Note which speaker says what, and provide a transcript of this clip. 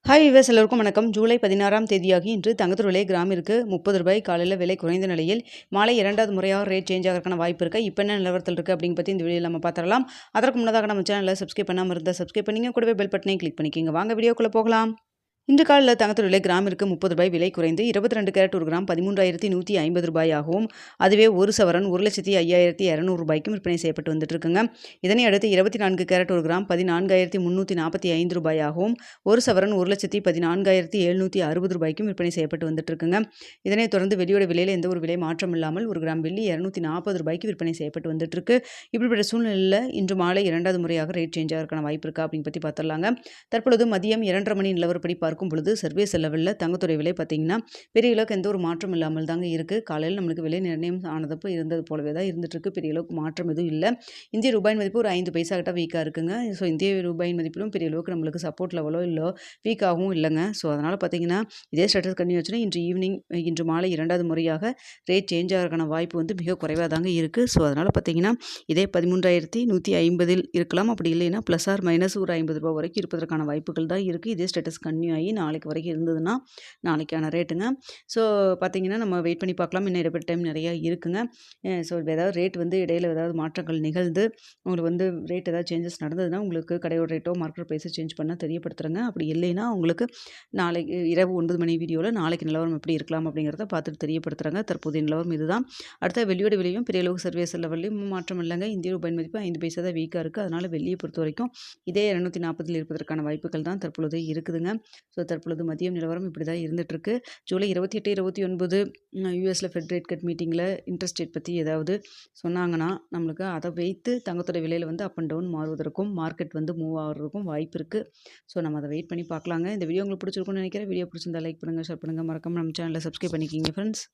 Speaker 1: Hi viewers எல்லோருக்கும் வணக்கம். ஜூலை 16ஆம் தேதியாகி இன்று தங்கத்தோட விலை கிராமிற்கு ₹30 காலையில் விலை குறைந்த நிலையில் மாலை 2வது முறையாக ரேட் சேஞ்ச் ஆகிறதுக்கான வாய்ப்பு இருக்குது. இப்போ என்ன நிலவரத்தில் இருக்குது அப்படிங்க பற்றி இந்த வீடியோவில் நம்ம பார்த்துடலாம். அதற்கு முன்னதாக நம்ம சேனலில் சப்ஸ்கிரைப் பண்ணாமல் இருந்தால் சப்ஸ்கிரைப் பண்ணிங்க, கூடவே பெல் பட்டனையும் கிளிக் பண்ணிக்கோங்க. வாங்க வீடியோக்குள்ளே போகலாம். இன்று காலையில் தங்கத்தோட விலை கிராமிற்கு ₹30 விலை குறைந்து 22 கேரட் ஒரு கிராம் ₹13,150 ஆகவும், அதுவே ஒரு சவரன் ₹1,05,200 விற்பனை செய்யப்பட்டு வந்துட்டு இருக்குங்க. இதனை அடுத்து 24 கேரட் ஒரு கிராம் ₹14,345 ஆகவும், ஒரு சவரன் ₹1,14,760 விற்பனை செய்யப்பட்டு வந்துட்டு இருக்குங்க. இதனைத் தொடர்ந்து வெள்ளியோட விலையில் எந்த ஒரு விலை மாற்றம் இல்லாமல் ஒரு கிராம் வெள்ளி ₹240 விற்பனை செய்யப்பட்டு வந்துட்டு இருக்கு. இப்படிப்பட்ட சூழ்நிலையில் இன்று மாலை 2வது முறையாக ரேட் சேஞ்ச் ஆகிறதுக்கான வாய்ப்பு இருக்கா அப்படின்னு பற்றி பார்த்துடலாங்க. தற்பொழுது மதியம் 2:30 மணி நிலவரப்படி பார்க்கும் பொழுது சர்வீஸ் லெவலில் தங்கத்துறை விலை பார்த்தீங்கன்னா பெரிய அளவுக்கு எந்த ஒரு மாற்றம் இல்லாமல் தாங்க இருக்குது. காலையில் நம்மளுக்கு விலை நிர்ணயம் ஆனதப்போ இருந்தது போலவே தான் இருந்துகிட்ருக்கு. பெரிய அளவுக்கு மாற்றம் எதுவும் இல்லை. இந்திய ரூபாயின் மதிப்பு ஒரு 5 பைசா கிட்ட வீக்காக இருக்குங்க. ஸோ இந்திய ரூபாயின் மதிப்பிலும் பெரிய அளவுக்கு நம்மளுக்கு சப்போர்ட் லெவலோ இல்லை வீக்காகவும் இல்லைங்க. ஸோ அதனால் பார்த்தீங்கன்னா இதே ஸ்டேட்டஸ் கண்டினியூ ஆச்சுன்னா இன்று மாலை 2வது முறையாக ரேட் சேஞ்ச் ஆகிறதுக்கான வாய்ப்பு வந்து மிக குறைவாக தாங்க இருக்குது. ஸோ அதனால் பார்த்தீங்கன்னா இதே 13,150 இருக்கலாம். அப்படி இல்லைன்னா ப்ளஸ் ஆர் மைனஸ் ஒரு ₹50 வரைக்கும் இருப்பதற்கான வாய்ப்புகள் தான் இருக்குது. இதே ஸ்டேட்டஸ் கண்டினியூ ஆகி நாளைக்கு வரைக்கும் இருந்ததுன்னா நாளைக்கான ரேட்டுங்க. ஸோ பார்த்தீங்கன்னா நம்ம வெயிட் பண்ணி பார்க்கலாம். இன்னும் இடைப்பட்ட டைம் நிறையா இருக்குங்க. ஸோ ஏதாவது ரேட் வந்து இடையில ஏதாவது மாற்றங்கள் நிகழ்ந்து உங்களுக்கு வந்து ரேட் ஏதாவது சேஞ்சஸ் நடந்ததுன்னா உங்களுக்கு கடையோட ரேட்டோ மார்க்கெட் ப்ரைஸோ சேஞ்ச் பண்ணால் தெரியப்படுத்துகிறேங்க. அப்படி இல்லைன்னா உங்களுக்கு நாளைக்கு இரவு 9 மணி வீடியோவில் நாளைக்கு நிலவரம் எப்படி இருக்கலாம் அப்படிங்கிறத பார்த்துட்டு தெரியப்படுத்துகிறாங்க. தற்போதைய நிலவரம் இதுதான். அடுத்த வெள்ளியோட விலையும் பெரிய அளவுக்கு சர்வீஸ் லெவல்லையும் மாற்றம் இல்லைங்க. இந்திய ரூபாயின் மதிப்பு 5 பைசா தான் வீக்காக இருக்குது. அதனால் வெள்ளியை பொறுத்த வரைக்கும் இதே 240 இருப்பதற்கான வாய்ப்புகள் தான் தற்பொழுது இருக்குதுங்க. ஸோ தற்பொழுது மதியம் நிலவரம் இப்படி தான் இருந்துகிட்ருக்கு. ஜூலை 28, 29 யூஎஸில் ஃபெட் ரேட் கட் மீட்டிங்கில் இன்ட்ரெஸ்ட் ரேட் பற்றி ஏதாவது சொன்னாங்கன்னா நம்மளுக்கு அதை வைத்து தங்கத்தோட விலையில் வந்து அப் அண்ட் டவுன் மாறுவதற்கும் மார்க்கெட் வந்து மூவ் ஆகிறதுக்கும் வாய்ப்பு இருக்குது. ஸோ நம்ம அதை வெயிட் பண்ணி பார்க்கலாங்க. இந்த வீடியோ உங்களுக்கு பிடிச்சிருக்கும்னு நினைக்கிறேன். வீடியோ பிடிச்சிருந்தா லைக் பண்ணுங்கள், ஷேர் பண்ணுங்கள், மறக்காம நம்ம சேனலை சப்ஸ்கிரைப் பண்ணிக்கிங்க ஃப்ரெண்ட்ஸ்.